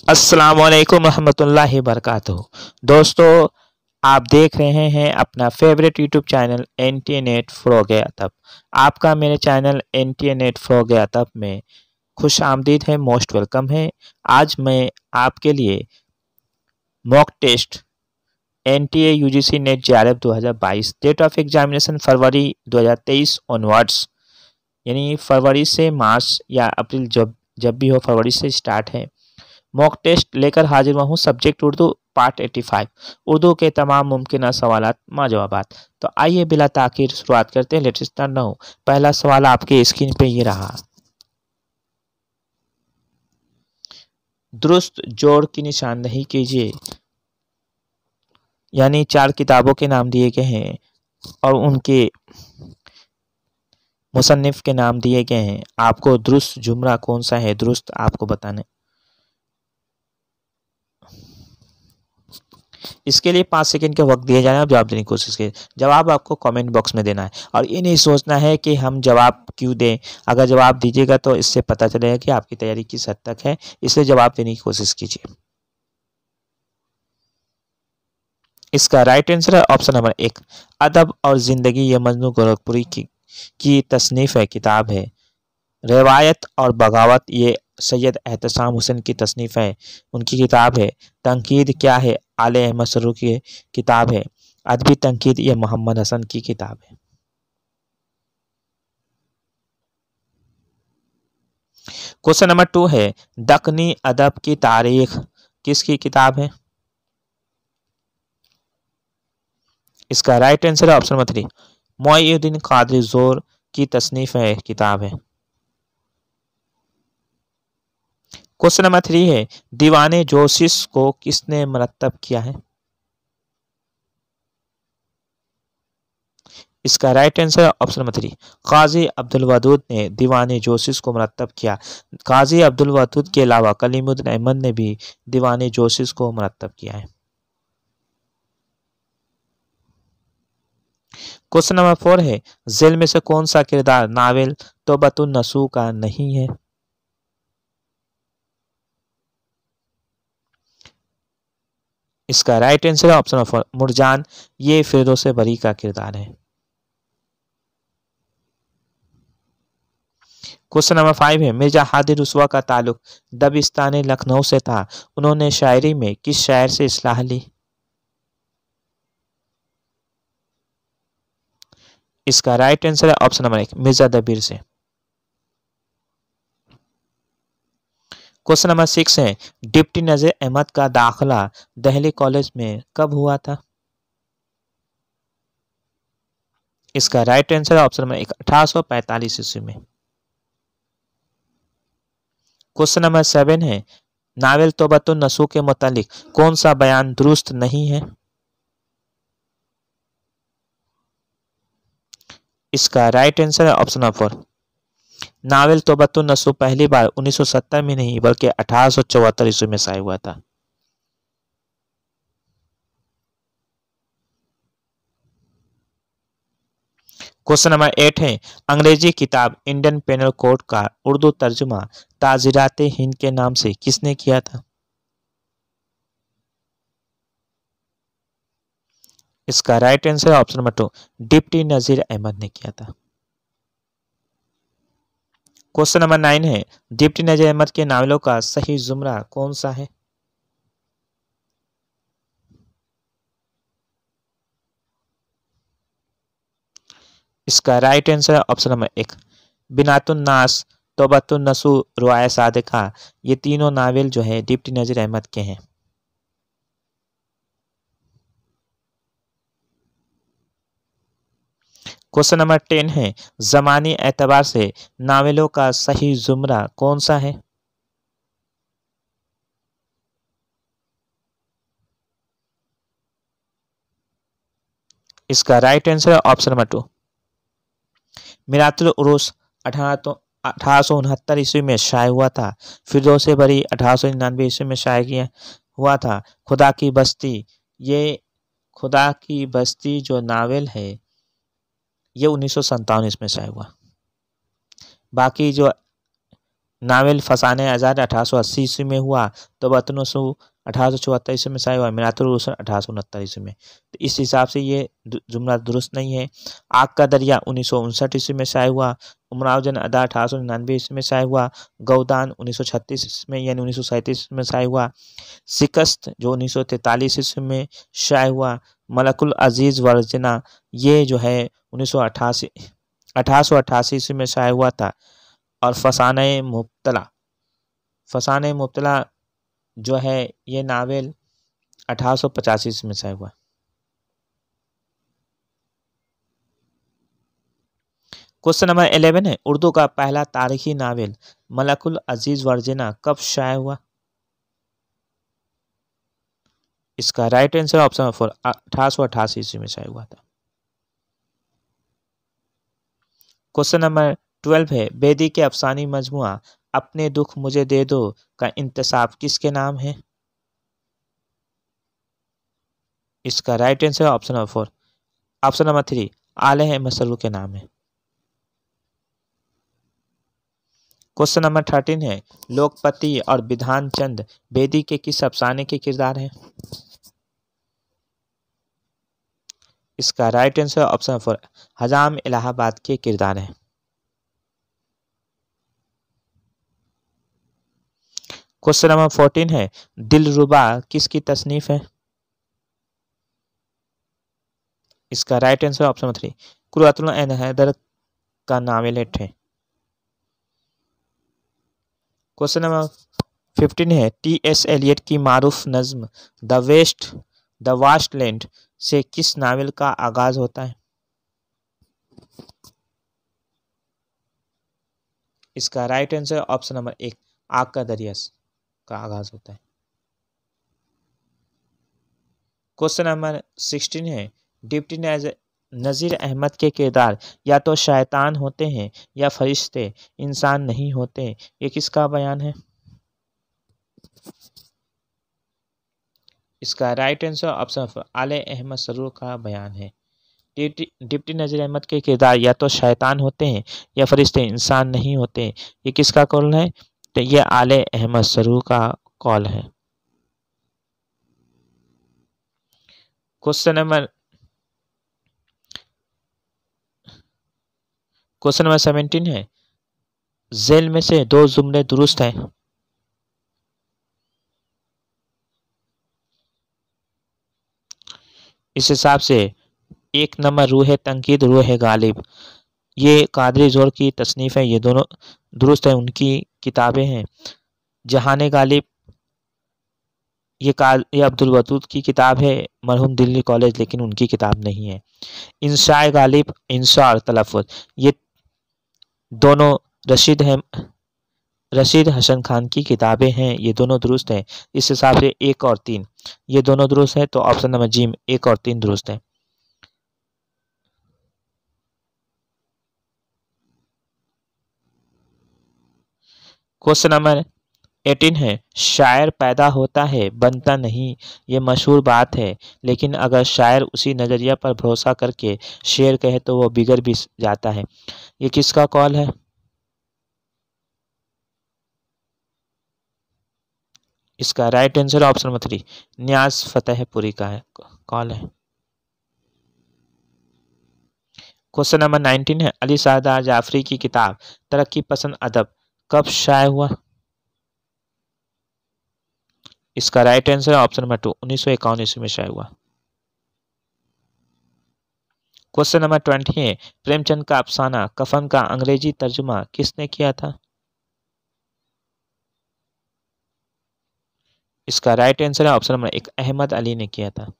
अस्सलामुअलैकुम रहमतुल्लाहि वबरकातुहू। दोस्तों, आप देख रहे हैं अपना favourite YouTube channel NTA NET Farogh Adab. आपका मेरे चैनल NTA नेट फ़रोग़ अदब में खुश आमदीद है, मोस्ट वेलकम है। आज मैं आपके लिए mock test NTA UGC net JRF 2022 date of examination फरवरी 2023 ऑनवर्ड्स, यानी फरवरी से मार्च या अप्रैल, जब भी हो फरवरी से स्टार्ट है। मॉक टेस्ट लेकर हाजिर हुआ हूँ। सब्जेक्ट उर्दू पार्ट 85, उर्दू के तमाम मुमकिन सवालात माजवाबात। तो आइए बिला ताखीर शुरुआत करते हैं। Let's start now. पहला सवाल आपके स्क्रीन पे ये रहा। दुरुस्त जोड़ की निशानदही कीजिए। यानी 4 किताबों के नाम दिए गए हैं और उनके मुसन्निफ के नाम दिए गए हैं। आपको दुरुस्त जुमला कौन सा है दुरुस्त आपको बताने। इसके लिए 5 सेकंड का वक्त दिया जाना है। जवाब देने की कोशिश कीजिए। जवाब आपको कमेंट बॉक्स में देना है और ये नहीं सोचना है कि हम जवाब क्यों दें। अगर जवाब दीजिएगा तो इससे पता चलेगा कि आपकी तैयारी किस हद तक है, इसलिए जवाब देने की कोशिश कीजिए। इसका राइट आंसर है ऑप्शन नंबर 1, अदब और ज़िंदगी। ये मजनू गोरखपुरी की तसनीफ़ है, किताब है। रिवायत और बगावत ये सैयद एहतसाम हुसैन की तसनीफ़ है, उनकी किताब है। तनकीद क्या है आले अहमद सरूर की किताब है। अदबी तनकीद ये मोहम्मद हसन की किताब है। क्वेश्चन नंबर 2 है, दक्कनी अदब की तारीख किसकी किताब है। इसका राइट आंसर है ऑप्शन नंबर 3, मोइनुद्दीन कादरी जोर की तसनीफ़ है, किताब है। क्वेश्चन नंबर 3 है, दीवाने जोशिस को किसने मरतब किया है। इसका राइट आंसर है ऑप्शन नंबर 3, काजी अब्दुल वदूद ने दीवाने जोशिस को मरतब किया। काजी अब्दुल वदूद के अलावा कलीमुद्दीन अहमद ने भी दीवाने जोशिस को मरतब किया है। क्वेश्चन नंबर 4 है, जेल में से कौन सा किरदार नावल तौबतुन नसूह का नहीं है। इसका राइट आंसर है ऑप्शन नंबर 4, मुरजान। ये फिरदौस बरी का किरदार है। क्वेश्चन नंबर 5 है, मिर्जा हादी रुस्वा का ताल्लुक दबिस्तान लखनऊ से था। उन्होंने शायरी में किस शायर से इस्लाह ली। इसका राइट आंसर है ऑप्शन नंबर 1, मिर्जा दबीर से। क्वेश्चन नंबर 6 है, डिप्टी नज़ीर अहमद का दाखिला दिल्ली कॉलेज में कब हुआ था। इसका राइट आंसर है ऑप्शन नंबर 1, 1845 ईस्वी में। क्वेश्चन नंबर 7 है, नावल तौबतुन नसूह के मुतालिक कौन सा बयान दुरुस्त नहीं है। इसका राइट आंसर है ऑप्शन नंबर 4, नावल तौबतुन नसूह पहली बार 1970 में नहीं बल्कि 1874 ईस्वी में शाया हुआ था। क्वेश्चन नंबर 8 है, अंग्रेजी किताब इंडियन पेनल कोड का उर्दू तर्जुमा ताज़ीरात हिंद के नाम से किसने किया था। इसका राइट आंसर है ऑप्शन नंबर 2, डिप्टी नज़ीर अहमद ने किया था। क्वेश्चन नंबर 9 है, डिप्टी नज़ीर अहमद के नावलों का सही जुमरा कौन सा है। इसका राइट आंसर है ऑप्शन नंबर 1, बिनातुन नास, तौबतुन नसूह, रुआया सादिका। ये तीनों नावल जो है डिप्टी नज़ीर अहमद के हैं। क्वेश्चन नंबर 10 है, ज़मानी एतबार से नावलों का सही जुमरा कौन सा है। इसका राइट आंसर है ऑप्शन नंबर 2, मिरातुल उरूस 1869 ईस्वी में शाया हुआ था। फिरदौस बरी 1899 ईस्वी में शाया किया हुआ था। खुदा की बस्ती, ये खुदा की बस्ती जो नावल है ये 1957 इसमें शाया हुआ। बाकी जो नावल फसाने आज़ाद 1880 ईस्वी में हुआ। तो बतनोसु 1874 ईस्वी में शाया हुआ। मिनातुर रुसन 1869 ईस्वी में। तो इस हिसाब से ये जुमला दुरुस्त नहीं है। आग का दरिया 1959 ईस्वी में शाया हुआ। उमराव जन अदा 1899 ईस्वी में शाया हुआ। गौदान 1936 ईस्वी में यानी 1937 में शाया हुआ। शिकस्त जो 1943 ईस्वी में शाया हुआ। मलकुल अजीज वर्जना ये जो है 1888 ईस्वी में शाया हुआ था। और फसाने मुब्तला जो है ये नावल 1885 ईस्वी में शाया हुआ। क्वेश्चन नंबर 11 है, उर्दू का पहला तारीखी नावल मलकुल अजीज वर्जना कब शाया हुआ? इसका राइट आंसर ऑप्शन नंबर 4 1888 ईस्वी में शाया हुआ था। क्वेश्चन नंबर 12 है, बेदी के अफसानी मजमुआ अपने दुख मुझे दे दो का इंतसाब किसके नाम है? इसका right answer option number 4 option number 3 आले अहमद सरूर के नाम है। क्वेश्चन नंबर 13 है, लोकपति और विधान चंद बेदी के किस अफसाने के किरदार हैं? इसका राइट आंसर ऑप्शन नंबर 4 हजाम इलाहाबाद के किरदार हैं। क्वेश्चन नंबर 14 है, दिलरुबा किसकी तसनीफ है? इसका right answer option number 3 Qurratul Ain Hyder का नावेलेट है। क्वेश्चन नंबर 15 है, टी.एस. एलियट की मारूफ नज्म द वास्ट लैंड से किस नावल का आगाज होता है? इसका राइट आंसर ऑप्शन नंबर 1 आग का दरिया का आगाज होता है। क्वेश्चन नंबर 16 है, डिप्टी नज़ीर अहमद के किरदार या तो शैतान होते हैं या फरिश्ते, इंसान नहीं होते, ये किसका बयान है? इसका राइट आंसर ऑप्शन आले अहमद सरूर का बयान है। डिप्टी नज़ीर अहमद के किरदार या तो शैतान होते हैं या फरिश्ते, इंसान नहीं होते, ये किसका कौल है? तो ये आले अहमद सरूर का कौल है। क्वेश्चन नंबर 17 है, जेल में से 2 जुमले दुरुस्त हैं। इस हिसाब से 1 नंबर रूह तंकीद रूह गालिब ये कादरी जोर की तसनीफ़ है, ये दोनों दुरुस्त है, उनकी किताबें हैं। जहान गालिब ये अब्दुल वदूद की किताब है, मरहूम दिल्ली कॉलेज, लेकिन उनकी किताब नहीं है। इंशाए गालिब इंशा और तलफ़ुज़ ये दोनों रशीद हसन खान की किताबें हैं, ये दोनों दुरुस्त हैं। इस हिसाब से 1 और 3 ये दोनों दुरुस्त हैं, तो ऑप्शन नंबर जी 1 और 3 दुरुस्त है। क्वेश्चन नंबर 18 है, शायर पैदा होता है बनता नहीं, ये मशहूर बात है, लेकिन अगर शायर उसी नज़रिया पर भरोसा करके शेर कहे तो वो बिगड़ भी जाता है, ये किसका कौल है? इसका right answer option number 3 Niaz Fatehpuri का है कौल है। क्वेश्चन नंबर 19 है, अली सरदार जाफरी की किताब तरक्की पसंद अदब कब शाया हुआ? इसका राइट आंसर ऑप्शन नंबर 2 1951 ईस्वी में शाया हुआ। क्वेश्चन नंबर 20 है, प्रेमचंद का अफसाना कफन का अंग्रेजी तर्जुमा किसने किया था? इसका राइट आंसर है ऑप्शन नंबर 1 अहमद अली ने किया था।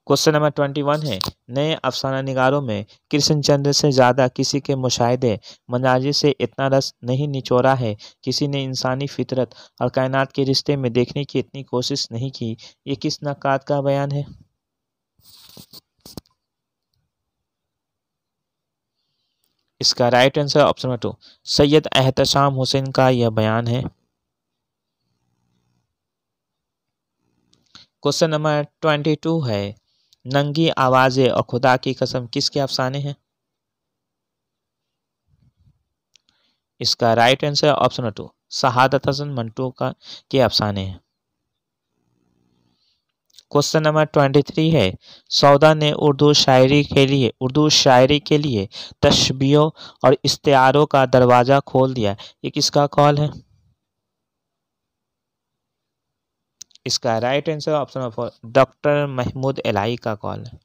क्वेश्चन नंबर 21 है, नए अफसाना निगारों में कृष्णचंद्र से ज़्यादा किसी के मुशाहिदे मजाजी से इतना रस नहीं निचोड़ा है, किसी ने इंसानी फितरत और कायनात के रिश्ते में देखने की इतनी कोशिश नहीं की, ये किस नक्काद का बयान है? इसका right answer option number 2 Syed Ehtesham Hussain का यह बयान है। क्वेश्चन नंबर 22 है, नंगी आवाज़ें और खुदा की कसम किसके अफसाने हैं? इसका राइट आंसर ऑप्शन नंबर 2 शहादत हसन मंटो का के अफसाने हैं। क्वेश्चन नंबर 23 है, सौदा ने उर्दू शायरी के लिए तशबीहों और इस्तिआरों का दरवाज़ा खोल दिया। ये किसका कॉल है? इसका right answer option number 4 doctor Mahmood Elahi का कॉल है।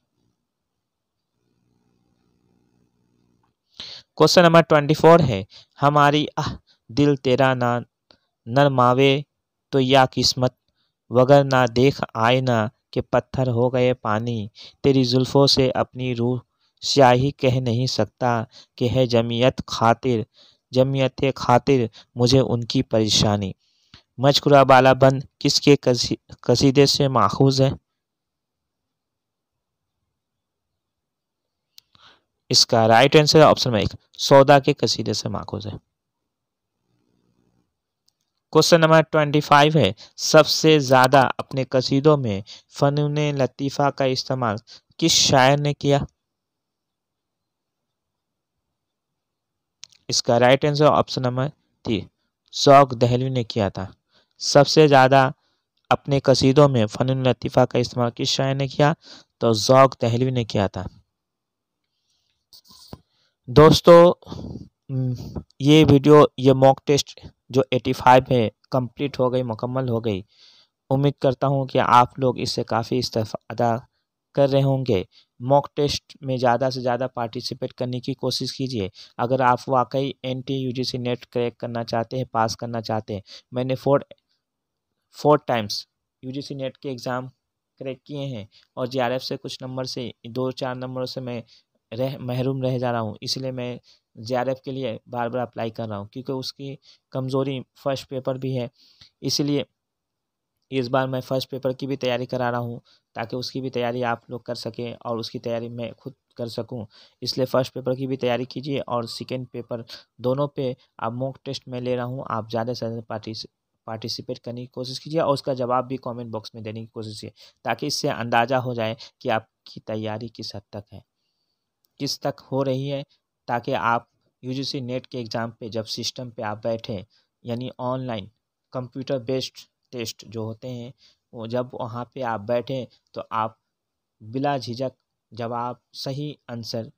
क्वेश्चन नंबर 24 है, हमारी दिल तेरा ना नरमावे तो या किस्मत, वगर ना देख आईना के पत्थर हो गए पानी, तेरी जुल्फ़ों से अपनी रूह स्याही कह नहीं सकता कि है जमीयत खातिर मुझे उनकी परेशानी। मजकुरा बालाबंद किसके कसीदे से माखूज है? इसका राइट आंसर ऑप्शन नंबर 1 सौदा के कसीदे से माखूज है। क्वेश्चन नंबर 25 है, सबसे ज़्यादा अपने कसीदों में फ़नून लतीफ़ा का इस्तेमाल किस शायर ने किया? इसका right answer option number 3 Zauq Dehlvi ने किया था। सबसे ज़्यादा अपने कसीदों में फ़नून लतीफ़ा का इस्तेमाल किस शायर ने किया? तो ज़ौक़ दहलवी ने किया था। दोस्तों ये मॉक टेस्ट जो 85 है कंप्लीट हो गई, मुकम्मल हो गई। उम्मीद करता हूँ कि आप लोग इससे काफ़ी इस्तेफ़ादा कर रहे होंगे। मॉक टेस्ट में ज़्यादा से ज़्यादा पार्टिसिपेट करने की कोशिश कीजिए। अगर आप वाकई NTA UGC नेट क्रैक करना चाहते हैं, पास करना चाहते हैं, मैंने 4 टाइम्स UGC नेट के एग्ज़ाम क्रैक किए हैं और JRF से कुछ नंबर से 2-4 नंबरों से मैं महरूम रह जा रहा हूँ। इसलिए मैं JRF के लिए बार बार अप्लाई कर रहा हूँ, क्योंकि उसकी कमज़ोरी फर्स्ट पेपर भी है। इसलिए इस बार मैं फ़र्स्ट पेपर की भी तैयारी करा रहा हूँ, ताकि उसकी भी तैयारी आप लोग कर सकें और उसकी तैयारी मैं खुद कर सकूँ। इसलिए फ़र्स्ट पेपर की भी तैयारी कीजिए और सेकेंड पेपर दोनों पे आप मॉक टेस्ट में ले रहा हूँ। आप ज़्यादा से ज़्यादा पार्टिसिपेट करने की कोशिश कीजिए और उसका जवाब भी कमेंट बॉक्स में देने की कोशिश कीजिए, ताकि इससे अंदाज़ा हो जाए कि आपकी तैयारी किस हद तक है, किस तक हो रही है, ताकि आप UGC नेट के एग्ज़ाम पे जब सिस्टम पे आप बैठें, यानी ऑनलाइन कंप्यूटर बेस्ड टेस्ट जो होते हैं, वो जब वहाँ पे आप बैठें तो आप बिला झिझक जवाब सही आंसर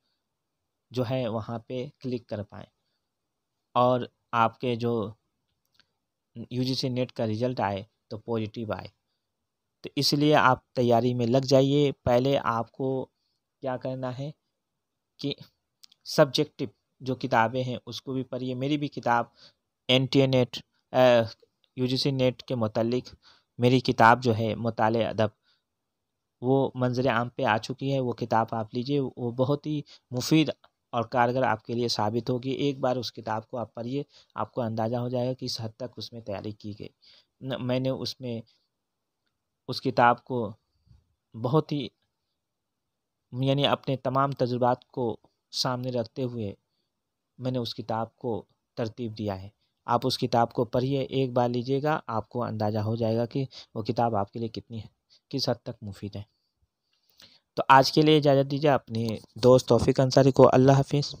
जो है वहाँ पे क्लिक कर पाएँ और आपके जो UGC नेट का रिज़ल्ट आए तो पॉजिटिव आए। तो इसलिए आप तैयारी में लग जाइए। पहले आपको क्या करना है कि सब्जेक्टिव जो किताबें हैं उसको भी पढ़िए। मेरी भी किताब NTA नेट UGC नेट के मुतालिक मेरी किताब जो है मुताले अदब, वो मंज़र आम पे आ चुकी है। वो किताब आप लीजिए, वो बहुत ही मुफीद और कारगर आपके लिए साबित होगी। एक बार उस किताब को आप पढ़िए, आपको अंदाज़ा हो जाएगा कि इस हद तक उसमें तैयारी की गई। मैंने उसमें उस किताब को बहुत ही यानी अपने तमाम तजुर्बात को सामने रखते हुए मैंने उस किताब को तरतीब दिया है। आप उस किताब को पढ़िए, एक बार लीजिएगा, आपको अंदाज़ा हो जाएगा कि वो किताब आपके लिए किस हद तक मुफीद है। तो आज के लिए इजाज़त दीजिए। अपने दोस्त तौफीक अंसारी को अल्लाह हाफ़िज़।